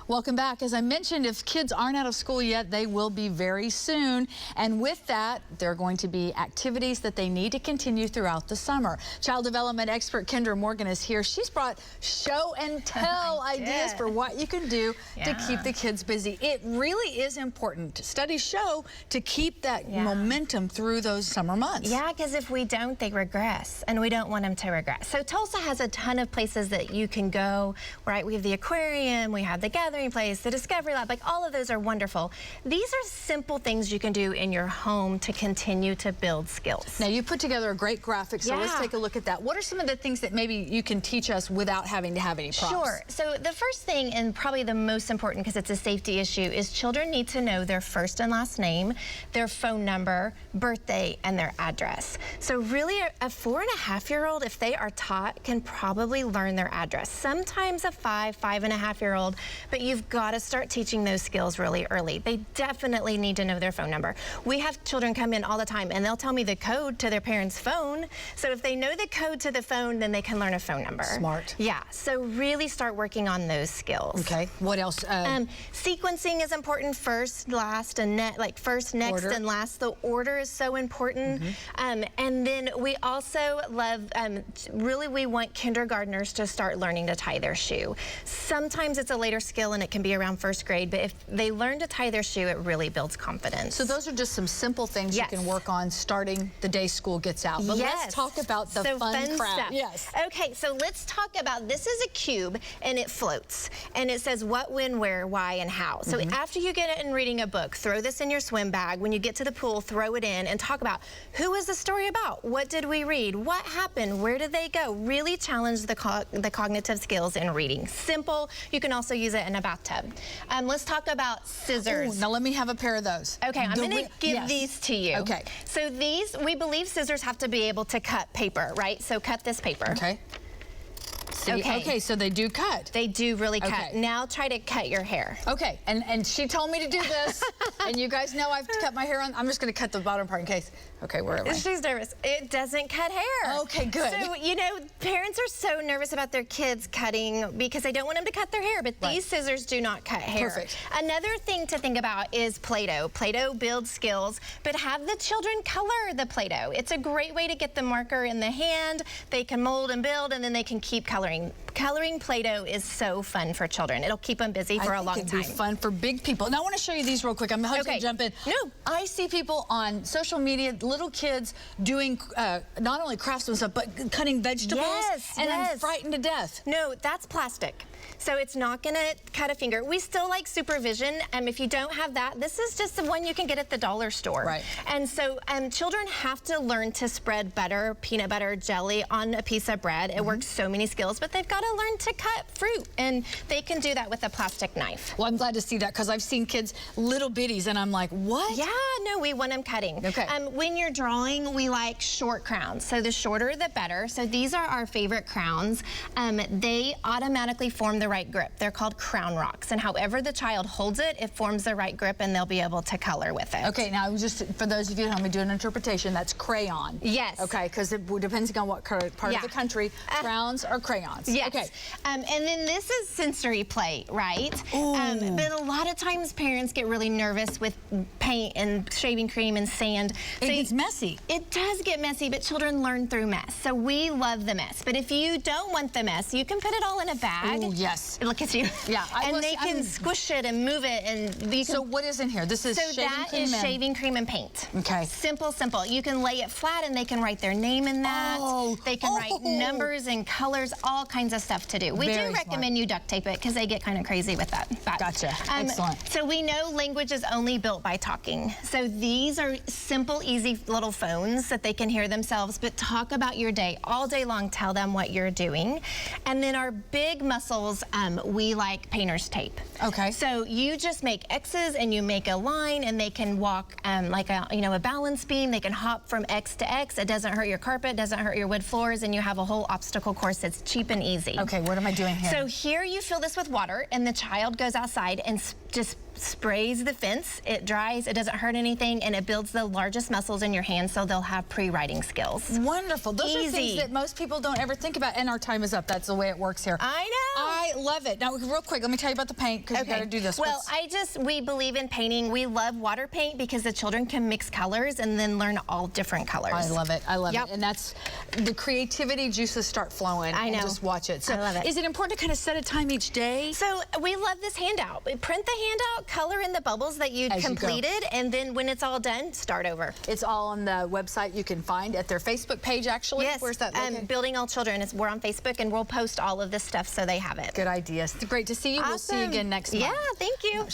Welcome back. As I mentioned, if kids aren't out of school yet, they will be very soon. And with that, there are going to be activities that they need to continue throughout the summer. Child Development Expert Kendra Morgan is here. She's brought show and tell ideas for what you can do to keep the kids busy. It really is important. Studies show to keep that momentum through those summer months. Yeah, because if we don't, they regress, and we don't want them to regress. So Tulsa has a ton of places that you can go, right? We have the aquarium, we have the gathering place, the Discovery Lab, like all of those are wonderful. These are simple things you can do in your home to continue to build skills. Now you put together a great graphic, so let's take a look at that. What are some of the things that maybe you can teach us without having to have any props? Sure. So the first thing, and probably the most important because it's a safety issue, is children need to know their first and last name, their phone number, birthday, and their address. So really a 4-and-a-half-year-old, if they are taught, can probably learn their address. Sometimes a 5-and-a-half-year-old, but you've got to start teaching those skills really early. They definitely need to know their phone number. We have children come in all the time and they'll tell me the code to their parents' phone. So if they know the code to the phone, then they can learn a phone number. Smart. Yeah, so really start working on those skills. Okay, what else? Sequencing is important, first, last, and like first, next, and last. The order is so important. And then we also love, really we want kindergartners to start learning to tie their shoe. Sometimes it's a later skill and it can be around first grade, but if they learn to tie their shoe, it really builds confidence. So those are just some simple things you can work on starting the day school gets out. But let's talk about the fun crap. Stuff. Yes. Okay, so let's talk about, this is a cube and it floats. And it says what, when, where, why, and how. So after you get it in reading a book, throw this in your swim bag. When you get to the pool, throw it in and talk about who was the story about? What did we read? What happened? Where did they go? Really challenge the cognitive skills in reading. Simple. You can also use it in a bathtub. Let's talk about scissors. Ooh, now let me have a pair of those. Okay, I'm going to give these to you. Okay. So these, we believe scissors have to be able to cut paper, right? So cut this paper. Okay. Okay, so they do cut. They do really cut. Now try to cut your hair. Okay, and she told me to do this, and you guys know I've cut my hair on. I'm just going to cut the bottom part in case. Okay, where am I? She's nervous. It doesn't cut hair. Okay, good. So, you know, parents are so nervous about their kids cutting because they don't want them to cut their hair, but these scissors do not cut hair. Perfect. Another thing to think about is Play-Doh. Play-Doh builds skills, but have the children color the Play-Doh. It's a great way to get the marker in the hand. They can mold and build, and then they can keep coloring. Coloring Play-Doh is so fun for children. It'll keep them busy for a long time. It'd be fun for big people. Now I want to show you these real quick. I'm going to jump in. No. I see people on social media, little kids doing not only crafts and stuff, but cutting vegetables. And I'm frightened to death. No, that's plastic. So it's not going to cut a finger. We still like supervision. If you don't have that, this is just the one you can get at the dollar store. Right. And so children have to learn to spread butter, peanut butter, jelly on a piece of bread. It works so many skills, but they've got to learn to cut fruit, and they can do that with a plastic knife. Well, I'm glad to see that because I've seen kids, little bitties, and I'm like, what? Yeah, no, we want them cutting. Okay. When you're drawing, we like short crowns. So the shorter, the better. So these are our favorite crowns. They automatically form the right grip. They're called crown rocks, and however the child holds it, it forms the right grip, and they'll be able to color with it. Okay, now just for those of you at home who do an interpretation, that's crayon. Yes. Okay, because it depends on what part of the country, crowns or crayons. Yes. Okay. And then this is sensory play, right? But a lot of times parents get really nervous with paint and shaving cream and sand. It gets messy. It does get messy, but children learn through mess. So we love the mess. But if you don't want the mess, you can put it all in a bag. Oh, yes. Look at you. Yeah. And they can squish it and move it. And you can, so what is in here? This is shaving cream and paint. Okay. Simple, simple. You can lay it flat and they can write their name in that. They can write numbers and colors, all kinds of stuff to do. We do recommend you duct tape it because they get kind of crazy with that. But, gotcha. Excellent. So we know language is only built by talking. So these are simple, easy little phones that they can hear themselves, but talk about your day all day long. Tell them what you're doing. And then our big muscles, we like painter's tape. Okay. So you just make X's and you make a line, and they can walk like a balance beam. They can hop from X to X. It doesn't hurt your carpet, doesn't hurt your wood floors, and you have a whole obstacle course that's cheap and easy. Okay, what am I doing here? So here you fill this with water, and the child goes outside and just sprays the fence. It dries, it doesn't hurt anything, and it builds the largest muscles in your hands, so they'll have pre-writing skills. Wonderful. Those are things that most people don't ever think about, and our time is up. That's the way it works here. I know. I love it. Now, real quick, let me tell you about the paint, because you got to do this. Well, we believe in painting. We love water paint because the children can mix colors and then learn all different colors. I love it. I love it. And that's the creativity juices start flowing. I know. And just watch it. So I love it. Is it important to kind of set a time each day? So we love this handout. Print the handout, color in the bubbles that you completed, and then when it's all done, start over. It's all on the website. You can find at their Facebook page, actually. Yes. Where's that located? Building All Children. We're on Facebook, and we'll post all of this stuff so they have it. Good idea. It's great to see you. Awesome. We'll see you again next month. Yeah, thank you.